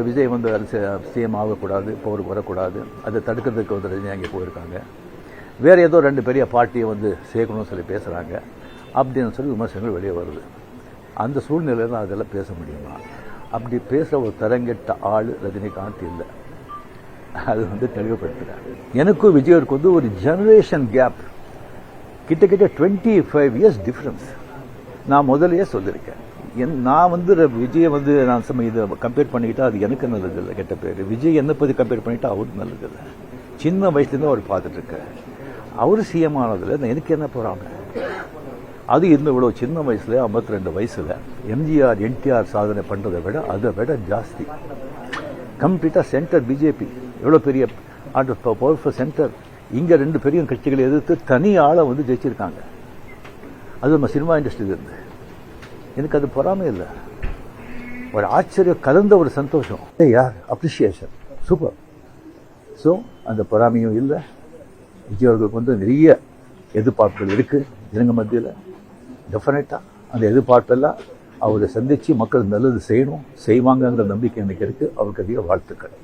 விஜய் வந்து சிஎம் ஆகக்கூடாது, பவருக்கு வரக்கூடாது, அதை தடுக்கிறதுக்கு வந்து ரஜினி அங்கே போயிருக்காங்க. வேறு ஏதோ 2 பெரிய பார்ட்டியை வந்து சேர்க்கணும்னு சொல்லி பேசுகிறாங்க அப்படின்னு சொல்லி விமர்சனங்கள் வெளியே வருது. அந்த சூழ்நிலையில் தான் அதெல்லாம் பேச முடியுமா? அப்படி பேசுகிற ஒரு தரங்கெட்ட ஆள் ரஜினிகாந்த் இல்லை. அது வந்து தெளிவுபடுத்துகிறேன். எனக்கும் விஜயருக்கு வந்து ஒரு ஜெனரேஷன் கேப், கிட்டத்தட்ட 25 இயர்ஸ் டிஃப்ரென்ஸ். நான் முதலையே சொல்லியிருக்கேன். நான் வந்து விஜயை வந்து நான் இதை கம்பேர் பண்ணிக்கிட்டா அது எனக்கு நல்லது இல்லை, கெட்ட பேர். விஜய் என்னை பற்றி கம்பேர் பண்ணிட்டா அவருக்கு நல்லது இல்லை. சின்ன வயசுலேருந்து அவர் பார்த்துட்டு இருக்கார். அவர் சிஎம் ஆனதில் எனக்கு என்ன போகிறாங்க? அது இன்னும் இவ்வளோ சின்ன வயசில் 52 வயசில் எம்ஜிஆர் என்டிஆர் சாதனை பண்ணுறதை விட அதை விட ஜாஸ்தி. கம்ப்ளீட்டாக சென்டர் பிஜேபி எவ்வளோ பெரிய பவர்ஃபுல் சென்டர். இங்கே 2 பெரிய கட்சிகளை எதிர்த்து தனி ஆளை வந்து ஜெயிச்சிருக்காங்க. அது நம்ம சினிமா இண்டஸ்ட்ரியில் இருந்து. எனக்கு அது பொறாமை இல்லை, ஒரு ஆச்சரியம் கலந்த ஒரு சந்தோஷம். யார் அப்ரிஷியேஷன் சூப்பர். ஸோ அந்த பொறாமையும் இல்லை. விஜய் அவர்களுக்கு வந்து நிறைய எதிர்பார்ப்புகள் இருக்குது ஜனங்க மத்தியில். டெஃபினட்டாக அந்த எதிர்பார்ப்பெல்லாம் அவரை சந்தித்து மக்கள் நல்லது செய்யணும், செய்வாங்கங்கிற நம்பிக்கை எனக்கு இருக்குது. அவருக்கு அதிக வாழ்த்துக்கள்.